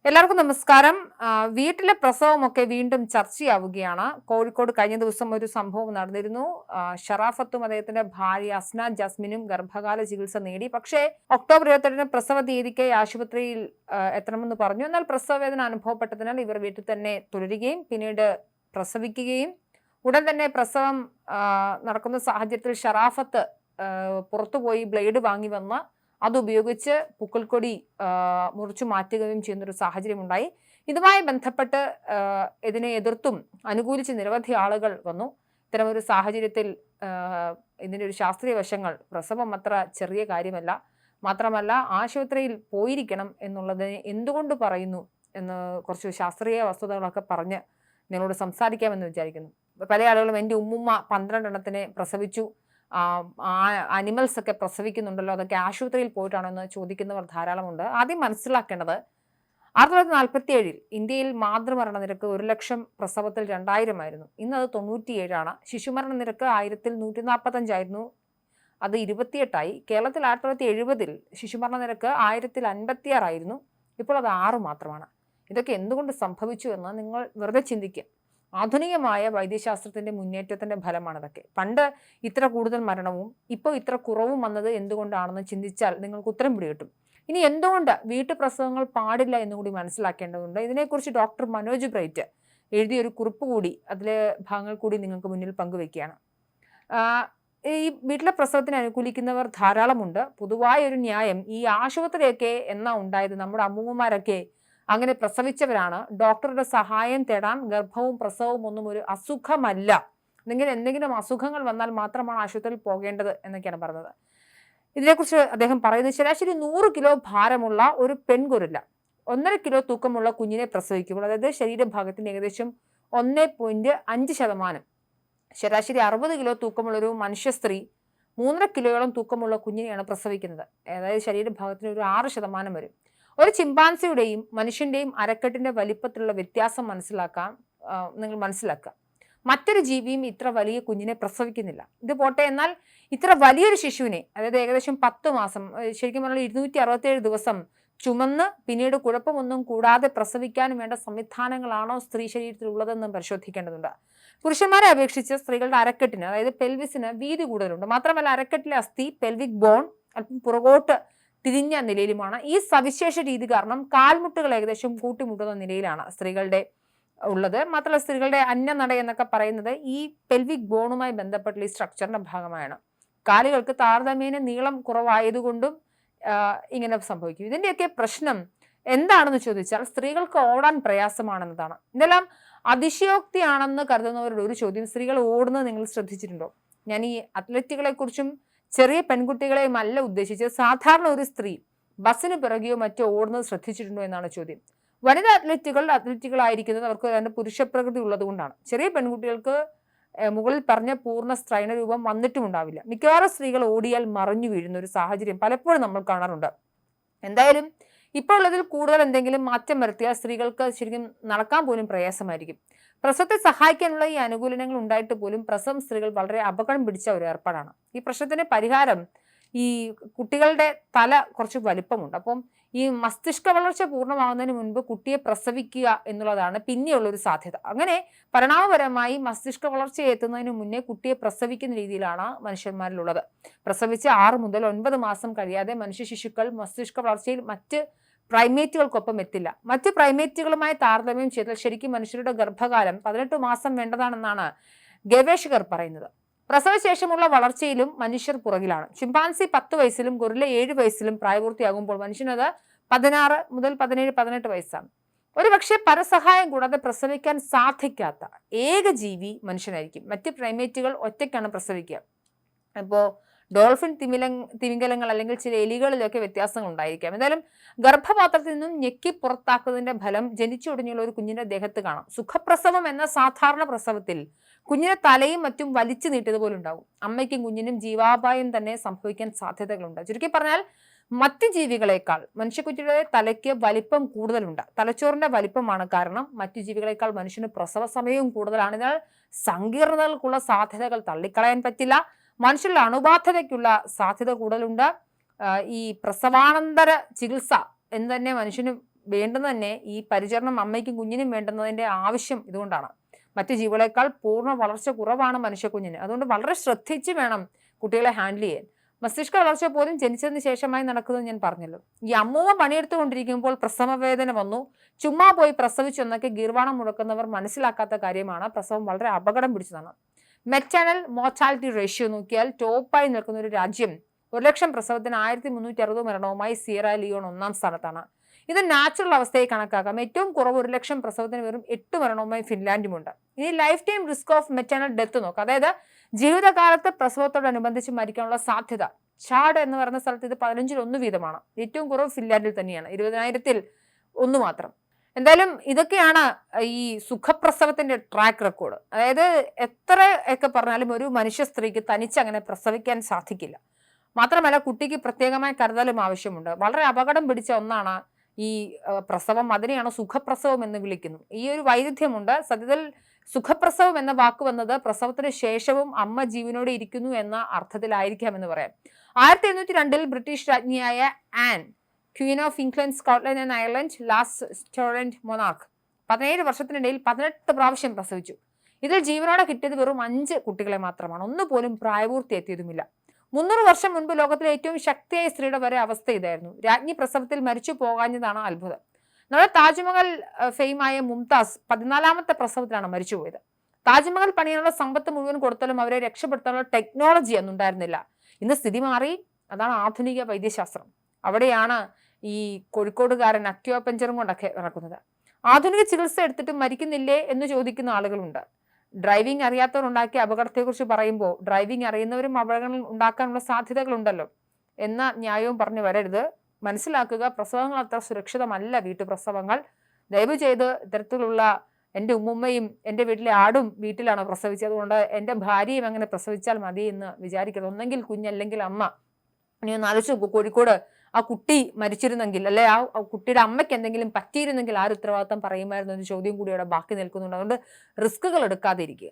എല്ലാവർക്കും നമസ്കാരം. വീട്ടിലെ പ്രസവമൊക്കെ വീണ്ടും ചർച്ചയാവുകയാണ്. കോഴിക്കോട് കഴിഞ്ഞ ദിവസം ഒരു സംഭവം നടന്നിരുന്നു. ഷറാഫത്തും അദ്ദേഹത്തിന്റെ ഭാര്യ അസ്ന ജാസ്മിനും ഗർഭകാല ചികിത്സ നേടി. പക്ഷേ ഒക്ടോബർ 28 പ്രസവ തീയതിക്ക് ആശുപത്രിയിൽ എത്തണമെന്ന് പറഞ്ഞു. എന്നാൽ പ്രസവവേദന അനുഭവപ്പെട്ടതിനാൽ ഇവർ വീട്ടിൽ തന്നെ തുടരുകയും പിന്നീട് പ്രസവിക്കുകയും ഉടൻ തന്നെ പ്രസവം നടക്കുന്ന സാഹചര്യത്തിൽ ഷറാഫത്ത് പുറത്തുപോയി ബ്ലേഡ് വാങ്ങി വന്ന് അതുപയോഗിച്ച് പുക്കൽക്കൊടി മുറിച്ചു മാറ്റുകയും ചെയ്യുന്നൊരു സാഹചര്യം ഉണ്ടായി. ഇതുമായി ബന്ധപ്പെട്ട് ഇതിനെ എതിർത്തും അനുകൂലിച്ച് നിരവധി ആളുകൾ വന്നു. ഇത്തരമൊരു സാഹചര്യത്തിൽ ഇതിൻ്റെ ഒരു ശാസ്ത്രീയ വശങ്ങൾ, പ്രസവം അത്ര ചെറിയ കാര്യമല്ല, മാത്രമല്ല ആശുപത്രിയിൽ പോയിരിക്കണം എന്നുള്ളതിന് എന്തുകൊണ്ട് പറയുന്നു എന്ന് കുറച്ച് ശാസ്ത്രീയ വസ്തുതകളൊക്കെ പറഞ്ഞ് നിങ്ങളോട് സംസാരിക്കാമെന്ന് വിചാരിക്കുന്നു. പല ആളുകളും എൻ്റെ ഉമ്മുമ്മ 12 എണ്ണത്തിനെ പ്രസവിച്ചു, അനിമൽസ് ഒക്കെ പ്രസവിക്കുന്നുണ്ടല്ലോ, അതൊക്കെ ആശുപത്രിയിൽ പോയിട്ടാണോ എന്ന് ചോദിക്കുന്നവർ ധാരാളമുണ്ട്. ആദ്യം മനസ്സിലാക്കേണ്ടത് 1947 ഇന്ത്യയിൽ മാതൃമരണ നിരക്ക് 1 ലക്ഷം പ്രസവത്തിൽ 2000 ആയിരുന്നു. ഇന്ന് അത് 97 ശിശുമരണ നിരക്ക് 1145 ആയിരുന്നു, അത് 28 കേരളത്തിൽ 1970 ശിശുമരണ നിരക്ക് 1056 ആയിരുന്നു, ഇപ്പോൾ അത് 6 മാത്രമാണ്. ഇതൊക്കെ എന്തുകൊണ്ട് സംഭവിച്ചു എന്ന് നിങ്ങൾ വെറുതെ ചിന്തിക്കുക. ആധുനികമായ വൈദ്യശാസ്ത്രത്തിന്റെ മുന്നേറ്റത്തിന്റെ ഫലമാണ് ഇതൊക്കെ. പണ്ട് ഇത്ര കൂടുതൽ മരണവും ഇപ്പോൾ ഇത്ര കുറവും വന്നത് എന്തുകൊണ്ടാണെന്ന് ചിന്തിച്ചാൽ നിങ്ങൾക്ക് ഉത്തരം പിടികിട്ടും. ഇനി എന്തുകൊണ്ട് വീട്ടുപ്രസവങ്ങൾ പാടില്ല എന്നുകൂടി മനസ്സിലാക്കേണ്ടതുണ്ട്. ഇതിനെക്കുറിച്ച് ഡോക്ടർ മനോജ് ബ്രൈറ്റ് എഴുതിയൊരു കുറിപ്പ് കൂടി, അതിലെ ഭാഗങ്ങൾ കൂടി നിങ്ങൾക്ക് മുന്നിൽ പങ്കുവെക്കുകയാണ്. ഈ വീട്ടിലെ പ്രസവത്തിന് അനുകൂലിക്കുന്നവർ ധാരാളമുണ്ട്. പൊതുവായ ഒരു ന്യായം, ഈ ആശുപത്രിയൊക്കെ എന്നാ ഉണ്ടായത്, നമ്മുടെ അമ്മൂമ്മമാരൊക്കെ അങ്ങനെ പ്രസവിച്ചവരാണ്, ഡോക്ടറുടെ സഹായം തേടാൻ ഗർഭവും പ്രസവവും ഒന്നും ഒരു അസുഖമല്ല, അല്ലെങ്കിൽ എന്തെങ്കിലും അസുഖങ്ങൾ വന്നാൽ മാത്രമാണ് ആശുപത്രിയിൽ പോകേണ്ടത് എന്നൊക്കെയാണ് പറഞ്ഞത്. ഇതിനെക്കുറിച്ച് അദ്ദേഹം പറയുന്നത്, ശരാശരി 100 കിലോ ഭാരമുള്ള ഒരു പെൺകുരുല്ല 1.5 കിലോ തൂക്കമുള്ള കുഞ്ഞിനെ പ്രസവിക്കുമ്പോൾ, അതായത് ശരീരഭാഗത്തിന്റെ ഏകദേശം 1.5%, ശരാശരി 60 കിലോ തൂക്കമുള്ള ഒരു മനുഷ്യ സ്ത്രീ 3.5 കിലോയോളം തൂക്കമുള്ള കുഞ്ഞിനെയാണ് പ്രസവിക്കുന്നത്. അതായത് ശരീരഭാഗത്തിന് ഒരു 6% വരും. ഒരു ചിമ്പാൻസിയുടെയും മനുഷ്യന്റെയും അരക്കെട്ടിന്റെ വലിപ്പത്തിലുള്ള വ്യത്യാസം നിങ്ങൾ മനസ്സിലാക്കുക. മറ്റൊരു ജീവിയും ഇത്ര വലിയ കുഞ്ഞിനെ പ്രസവിക്കുന്നില്ല. ഇത് പോട്ടെ, എന്നാൽ ഇത്ര വലിയൊരു ശിശുവിനെ, അതായത് ഏകദേശം 10 മാസം, ശരിക്കും പറഞ്ഞാൽ 267 ദിവസം ചുമന്ന് പിന്നീട് കുഴപ്പമൊന്നും കൂടാതെ പ്രസവിക്കാനും വേണ്ട സംവിധാനങ്ങളാണോ സ്ത്രീ ശരീരത്തിൽ ഉള്ളതെന്ന് പരിശോധിക്കേണ്ടതുണ്ട്. പുരുഷന്മാരെ അപേക്ഷിച്ച് സ്ത്രീകളുടെ അരക്കെട്ടിന്, അതായത് പെൽവിസിന് വീതി കൂടുതലുണ്ട്. മാത്രമല്ല അരക്കെട്ടിലെ അസ്ഥി, പെൽവിക് ബോൺ അല്പം പുറകോട്ട് തിരിഞ്ഞ നിലയിലുമാണ്. ഈ സവിശേഷ രീതി കാരണം കാൽമുട്ടുകൾ ഏകദേശം കൂട്ടിമുട്ടുന്ന നിലയിലാണ് സ്ത്രീകളുടെ ഉള്ളത്. മാത്രമല്ല സ്ത്രീകളുടെ അന്നനട എന്നൊക്കെ പറയുന്നത് ഈ പെൽവിക് ബോണുമായി ബന്ധപ്പെട്ടുള്ള ഈ സ്ട്രക്ചറിന്റെ ഭാഗമായാണ്. കാലുകൾക്ക് താരതമ്യേന നീളം കുറവായതുകൊണ്ടും ഇങ്ങനെ സംഭവിക്കും. ഇതിന്റെയൊക്കെ പ്രശ്നം എന്താണെന്ന് ചോദിച്ചാൽ സ്ത്രീകൾക്ക് ഓടാൻ പ്രയാസമാണെന്നതാണ്. ഇതെല്ലാം അതിശയോക്തിയാണെന്ന് കരുതുന്നവരുടെ ഒരു ചോദ്യം, സ്ത്രീകൾ ഓടുന്നത് നിങ്ങൾ ശ്രദ്ധിച്ചിട്ടുണ്ടോ? ഞാൻ ഈ അത്ലറ്റുകളെ കുറിച്ചും ചെറിയ പെൺകുട്ടികളെയും അല്ല ഉദ്ദേശിച്ച്, സാധാരണ ഒരു സ്ത്രീ ബസ്സിന് പിറകെയോ മറ്റോ ഓടുന്നത് ശ്രദ്ധിച്ചിട്ടുണ്ടോ എന്നാണ് ചോദ്യം. വനിതാ അത്ലറ്റുകളായിരിക്കുന്നത് അവർക്ക് രണ്ട് പുരുഷ പ്രകൃതി ഉള്ളത് കൊണ്ടാണ്. ചെറിയ പെൺകുട്ടികൾക്ക് മുകളിൽ പറഞ്ഞ പൂർണ്ണ സ്ത്രൈണ രൂപം വന്നിട്ടും ഉണ്ടാവില്ല. മിക്കവാറും സ്ത്രീകൾ ഓടിയാൽ മറിഞ്ഞു വീഴുന്ന ഒരു സാഹചര്യം പലപ്പോഴും നമ്മൾ കാണാറുണ്ട്. എന്തായാലും ഇപ്പോൾ ഉള്ളതിൽ കൂടുതൽ എന്തെങ്കിലും മാറ്റം വരുത്തിയാൽ സ്ത്രീകൾക്ക് ശരിക്കും നടക്കാൻ പോലും പ്രയാസമായിരിക്കും. പ്രസവത്തെ സഹായിക്കാനുള്ള ഈ അനുകൂലനങ്ങൾ ഉണ്ടായിട്ട് പോലും പ്രസവം സ്ത്രീകൾ വളരെ അപകടം പിടിച്ച ഒരു ഏർപ്പാടാണ്. ഈ പ്രശ്നത്തിന് പരിഹാരം, ഈ കുട്ടികളുടെ തല കുറച്ച് വലിപ്പമുണ്ട്. അപ്പം ഈ മസ്തിഷ്ക വളർച്ച പൂർണ്ണമാകുന്നതിന് മുൻപ് കുട്ടിയെ പ്രസവിക്കുക എന്നുള്ളതാണ് പിന്നെയുള്ളൊരു സാധ്യത. അങ്ങനെ പരിണാമപരമായി മസ്തിഷ്ക വളർച്ച എത്തുന്നതിന് മുന്നേ കുട്ടിയെ പ്രസവിക്കുന്ന രീതിയിലാണ് മനുഷ്യന്മാരിലുള്ളത്. പ്രസവിച്ച് 6 മുതൽ 9 മാസം കഴിയാതെ മനുഷ്യ ശിശുക്കൾ മസ്തിഷ്ക വളർച്ചയിൽ മറ്റ് പ്രൈമേറ്റുകൾക്കൊപ്പം എത്തില്ല. മറ്റ് പ്രൈമേറ്റുകളുമായി താരതമ്യം ചെയ്താൽ ശരിക്കും മനുഷ്യരുടെ ഗർഭകാലം 18 മാസം വേണ്ടതാണെന്നാണ് ഗവേഷകർ പറയുന്നത്. പ്രസവശേഷമുള്ള വളർച്ചയിലും മനുഷ്യർ പുറകിലാണ്. ചിമ്പാൻസി 10 വയസ്സിലും ഗൊറില്ല 7 വയസ്സിലും പ്രായപൂർത്തിയാകുമ്പോൾ മനുഷ്യനത് 16 മുതൽ 17, 18 വയസ്സാണ്. ഒരുപക്ഷെ പരസഹായം കൂടാതെ പ്രസവിക്കാൻ സാധിക്കാത്ത ഏക ജീവി മനുഷ്യനായിരിക്കും. മറ്റ് പ്രൈമേറ്റുകൾ ഒറ്റയ്ക്കാണ് പ്രസവിക്കുക. ഇപ്പോൾ ഡോൾഫിൻ, തിമിംഗലങ്ങൾ അല്ലെങ്കിൽ ചില എലികളിലൊക്കെ വ്യത്യാസങ്ങൾ ഉണ്ടായിരിക്കാം. എന്തായാലും ഗർഭപാത്രത്തിൽ നിന്നും ഞെക്കി പുറത്താക്കുന്നതിന്റെ ഫലം ജനിച്ചൊടിഞ്ഞുള്ള ഒരു കുഞ്ഞിന്റെ ദേഹത്ത് കാണാം. സുഖപ്രസവം എന്ന സാധാരണ പ്രസവത്തിൽ കുഞ്ഞിനെ തലയും മറ്റും വലിച്ചു നീട്ടിയതുപോലെ ഉണ്ടാവും. അമ്മയ്ക്കും കുഞ്ഞിനും ജീവാപായം തന്നെ സംഭവിക്കാൻ സാധ്യതകളുണ്ട്. ചുരുക്കി പറഞ്ഞാൽ മറ്റ് ജീവികളെക്കാൾ മനുഷ്യക്കുട്ടിയുടെ തലയ്ക്ക് വലിപ്പം കൂടുതലുണ്ട്. തലച്ചോറിന്റെ വലിപ്പമാണ് കാരണം. മറ്റു ജീവികളെക്കാൾ മനുഷ്യന് പ്രസവ സമയവും കൂടുതലാണ്. ഇതിനാൽ സങ്കീർണതകൾക്കുള്ള സാധ്യതകൾ തള്ളിക്കളയാൻ പറ്റില്ല. മനുഷ്യരുടെ അണുബാധതയ്ക്കുള്ള സാധ്യത കൂടുതലുണ്ട്. ഈ പ്രസവാനന്തര ചികിത്സ എന്ന് തന്നെ മനുഷ്യന് വേണ്ടുന്ന തന്നെ ഈ പരിചരണം അമ്മയ്ക്കും കുഞ്ഞിനും വേണ്ടുന്നതിന്റെ ആവശ്യം ഇതുകൊണ്ടാണ്. മറ്റു ജീവികളെക്കാൾ പൂർണ്ണ വളർച്ച കുറവാണ് മനുഷ്യക്കുഞ്ഞിന്. അതുകൊണ്ട് വളരെ ശ്രദ്ധിച്ച് വേണം കുട്ടികളെ ഹാൻഡിൽ ചെയ്യാൻ. മസ്തിഷ്ക വളർച്ച പോലും ജനിച്ചതിന് ശേഷമായി നടക്കുന്നത് ഞാൻ പറഞ്ഞല്ലോ. ഈ അമ്മൂമ്മ പണിയെടുത്തുകൊണ്ടിരിക്കുമ്പോൾ പ്രസവ വേദന വന്നു, ചുമ്മാ പോയി പ്രസവിച്ചു എന്നൊക്കെ ഗീർവാണം മുടക്കുന്നവർ മനസ്സിലാക്കാത്ത കാര്യമാണ്. പ്രസവം വളരെ അപകടം പിടിച്ചതാണ്. മെറ്റേണൽ മോർട്ടാലിറ്റി റേഷ്യോ നോക്കിയാൽ ടോപ്പായി നിൽക്കുന്ന ഒരു രാജ്യം 1,00,000 പ്രസവത്തിന് 1360 മരണവുമായി സിയറ ലിയോൺ 1-ാം സ്ഥാനത്താണ്. ഇത് നാച്ചുറൽ അവസ്ഥയെ കണക്കാക്കാം. ഏറ്റവും കുറവ് 1,00,000 പ്രസവത്തിന് വെറും 8 മരണവുമായി ഫിൻലാൻഡുമുണ്ട്. ഇനി life time risk of maternal death നോക്കാം. അതായത് ജീവിതകാലത്ത് പ്രസവത്തോടനുബന്ധിച്ച് മരിക്കാനുള്ള സാധ്യത. ചാഡ് എന്ന് പറയുന്ന സ്ഥലത്ത് ഇത് 15-ൽ 1 വീതമാണ്. ഏറ്റവും കുറവ് ഫിൻലാൻഡിൽ തന്നെയാണ്, 20,000-ൽ 1 മാത്രം. എന്തായാലും ഇതൊക്കെയാണ് ഈ സുഖപ്രസവത്തിന്റെ ട്രാക്ക് റെക്കോർഡ്. അതായത് എത്ര ഒക്കെ പറഞ്ഞാലും ഒരു മനുഷ്യ സ്ത്രീക്ക് തനിച്ചങ്ങനെ പ്രസവിക്കാൻ സാധിക്കില്ല. മാത്രമല്ല കുട്ടിക്ക് പ്രത്യേകമായ കരുതലും ആവശ്യമുണ്ട്. വളരെ അപകടം പിടിച്ച ഒന്നാണ് ഈ പ്രസവം. അതിനെയാണ് സുഖപ്രസവം എന്ന് വിളിക്കുന്നു. ഈ ഒരു വൈരുദ്ധ്യമുണ്ട്. സത്യത്തിൽ സുഖപ്രസവം എന്ന വാക്ക് വന്നത് പ്രസവത്തിന് ശേഷവും അമ്മ ജീവനോടെ ഇരിക്കുന്നു എന്ന അർത്ഥത്തിലായിരിക്കാം എന്ന് പറയാം. 1802-ൽ ബ്രിട്ടീഷ് രാജ്ഞിയായ Anne, Queen of England, Scotland and Ireland, last Stuart monarch 17 വർഷത്തിനിടയിൽ 18 പ്രാവശ്യം പ്രസവിച്ചു. ഇതിൽ ജീവനോടെ കിട്ടിയത് വെറും 5 കുട്ടികളെ മാത്രമാണ്. ഒന്നുപോലും പ്രായപൂർത്തി എത്തിയതുമില്ല. 300 വർഷം മുൻപ് ലോകത്തിലെ ഏറ്റവും ശക്തിയായ സ്ത്രീയുടെ വരെ അവസ്ഥ ഇതായിരുന്നു. രാജ്ഞി പ്രസവത്തിൽ മരിച്ചു പോകാഞ്ഞതാണ് അത്ഭുതം. നമ്മുടെ താജ്മഹൽ ഫെയിമായ മുംതാസ് 14ാമത്തെ പ്രസവത്തിലാണ് മരിച്ചുപോയത്. താജ്മഹൽ പണിയാനുള്ള സമ്പത്ത് മുഴുവൻ കൊടുത്താലും അവരെ രക്ഷപ്പെടുത്താനുള്ള ടെക്നോളജി ഒന്നും ഉണ്ടായിരുന്നില്ല. ഇന്ന് സ്ഥിതി മാറി. അതാണ് ആധുനിക വൈദ്യശാസ്ത്രം. അവിടെയാണ് ഈ കോഴിക്കോടുകാരൻ അക്യോപഞ്ചറും കൊണ്ടൊക്കെ നടക്കുന്നത്. ആധുനിക ചികിത്സ എടുത്തിട്ട് മരിക്കുന്നില്ലേ എന്ന് ചോദിക്കുന്ന ആളുകളുണ്ട്. ഡ്രൈവിംഗ് അറിയാത്തവർ ഉണ്ടാക്കിയ അപകടത്തെക്കുറിച്ച് പറയുമ്പോൾ ഡ്രൈവിംഗ് അറിയുന്നവരും അപകടങ്ങൾ ഉണ്ടാക്കാനുള്ള സാധ്യതകളുണ്ടല്ലോ എന്ന ന്യായവും പറഞ്ഞു വരരുത്. മനസ്സിലാക്കുക, പ്രസവങ്ങൾ അത്ര സുരക്ഷിതമല്ല. വീട്ടുപ്രസവങ്ങൾ ദയവ് ചെയ്ത് ഇത്തരത്തിലുള്ള എൻ്റെ ഉമ്മുമ്മയും എൻ്റെ വീട്ടിലെ ആടും വീട്ടിലാണ് പ്രസവിച്ചത്, അതുകൊണ്ട് എൻ്റെ ഭാര്യയും അങ്ങനെ പ്രസവിച്ചാൽ മതി എന്ന് വിചാരിക്കരുത്. ഒന്നെങ്കിൽ കുഞ്ഞല്ലെങ്കിൽ അമ്മ. ഇനി ഒന്ന് ആലോചിച്ച് നോക്കൂ, കോഴിക്കോട് ആ കുട്ടി മരിച്ചിരുന്നെങ്കിൽ, അല്ലെ ആ കുട്ടിയുടെ അമ്മയ്ക്ക് എന്തെങ്കിലും പറ്റിയിരുന്നെങ്കിൽ ആര് ഉത്തരവാദിത്തം പറയുമായിരുന്നു എന്ന ചോദ്യം കൂടി അവിടെ ബാക്കി നിൽക്കുന്നുണ്ട്. അതുകൊണ്ട് റിസ്കുകൾ എടുക്കാതെ ഇരിക്കുക.